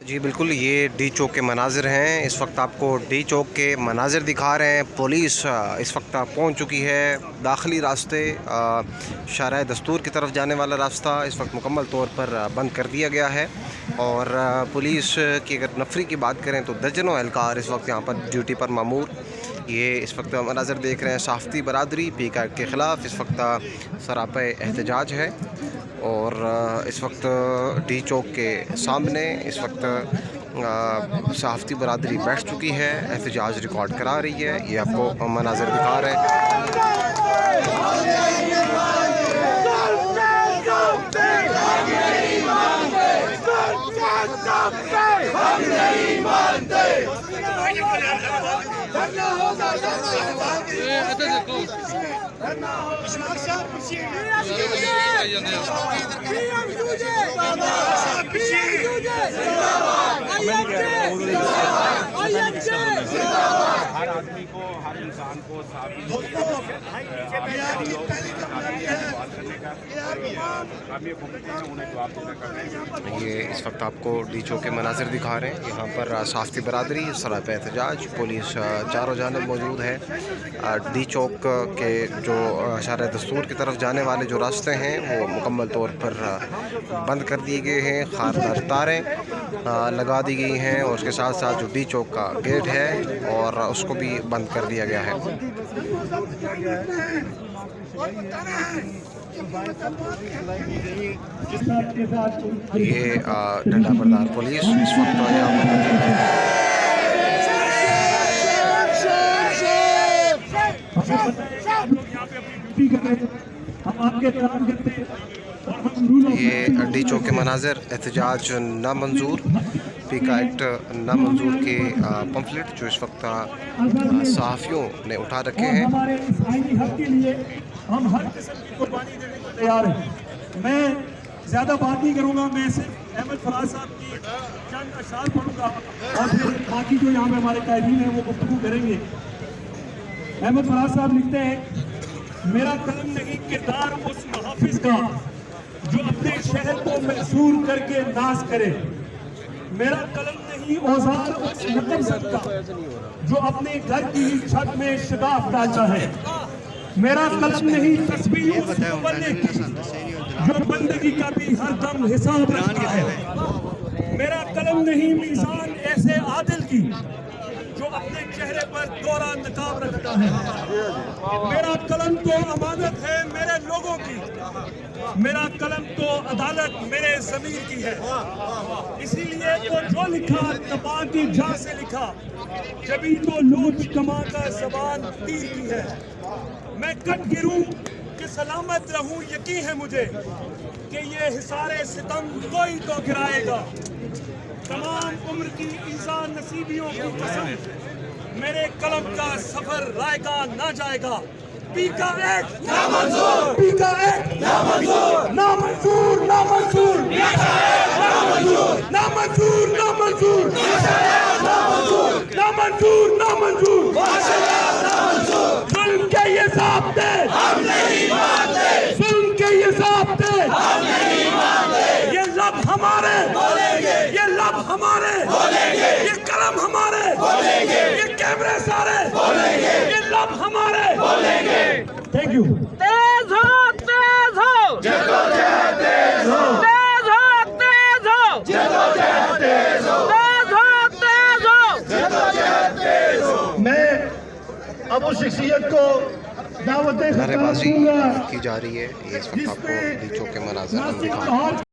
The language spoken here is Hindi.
जी बिल्कुल, ये डी चौक के मनाज़िर हैं। इस वक्त आपको डी चौक के मनाज़िर दिखा रहे हैं। पुलिस इस वक्त पहुंच चुकी है। दाखिली रास्ते शाहराह दस्तूर की तरफ जाने वाला रास्ता इस वक्त मुकम्मल तौर पर बंद कर दिया गया है। और पुलिस की अगर नफरी की बात करें तो दर्जनों एहलकार इस वक्त यहाँ पर ड्यूटी पर मामूर। ये इस वक्त मनाज़िर देख रहे हैं। साफ़ती बरादरी पीका के ख़िलाफ़ इस वक्त सरापा एहतजाज है। और इस वक्त डी चौक के सामने इस वक्त सहाफ़ती बरादरी बैठ चुकी है, एहतजाज रिकॉर्ड करा रही है। ये आपको मनाज़िर दिखा रहे हैं। हर आदमी को, हर इंसान को ये इस वक्त आपको डी चौक के मनाज़िर दिखा रहे हैं। यहाँ पर साफ़ती बरादरी सराप एहतजाज पुलिस चारों जानिब मौजूद है। डी चौक के जो शाहराह दस्तूर की तरफ जाने वाले जो रास्ते हैं वो मुकम्मल तौर पर बंद कर दिए गए हैं। खारदार तारें लगा दी गई हैं और उसके साथ साथ जो डी चौक का गेट है और उसको भी बंद कर दिया गया है। ये डंडा बरदार पुलिस इस वक्त यहाँ ये डी चौक के मनाज़िर एहतजाज नामंजूर पीका एक्ट नामंजूर के पम्फलेट जो इस वक्त सहाफ़ियों ने उठा रखे हैं। हमारे इंसानी हक के लिए हम हर किस्म की कुर्बानी देने को तैयार हैं। मैं ज़्यादा बात नहीं करूँगा, मैं सिर्फ अहमद फराज साहब की चंद अशार पढ़ूँगा और फिर बाकी जो यहाँ पे हमारे कायदीन हैं वो गुफ्तगू करेंगे। अहमद फराज साहब लिखते हैं, मेरा कलम नहीं किरदार उस मुहाफिज का जो अपने शहर को महसूर करके नाश करे। मेरा कलम नहीं औजार उस मुकद्दस का जो अपने घर की छत में शगाफ डालता है। मेरा कलम नहीं तस्बीह उस मुबल्लिग की जो बंदगी का भी हर दम हिसाब रखता है। मेरा कलम नहीं मीज़ान ऐसे आदिल की जो अपने चेहरे पर दोहरा नकाब रखता है। मेरा कलम तो अमानत है मेरे लोगों की, मेरा कलम तो अदालत मेरे ज़मीर की है। इसीलिए तो जो लिखा तपा की जा से लिखा, जभी तो लोच कमा का ज़बान तीर की है। मैं कट गिरूं कि सलामत रहूं, यकीन है मुझे कि ये हिसारे सितम कोई तो गिराएगा। तमाम उम्र की इंसान नसीबियों की कसम, मेरे कलम का सफर रायगा ना जाएगा। पीका एक्ट नामंजूर, पीका एक्ट नामंजूर, नामंजूर, नामंजूर, नामंजूर, नामंजूर, नामंजूर, नामंजूर, नामंजूर, जुल्म के ये ज़ाब्ते हम नहीं मानते, जुल्म के ये ज़ाब्ते हम नहीं मानते। ये लब हमारे बोलेंगे, ये लब हमारे बोलेंगे, ये कलम हमारे बोलेंगे, ये कैमरे सारे बोलेंगे, ये लब हमारे बोलेंगे। Thank you. तेज हो, तेज हो, जद्दोजहद तेज हो, तेज हो, तेज हो, जद्दोजहद तेज हो, तेज हो, तेज हो, जद्दोजहद तेज हो। मैं अब उस शख्सियत को दावत नारेबाजी की जा रही है। ये इस वक्त आपको डी चौक के मनाज़िर दिखा रहे हैं।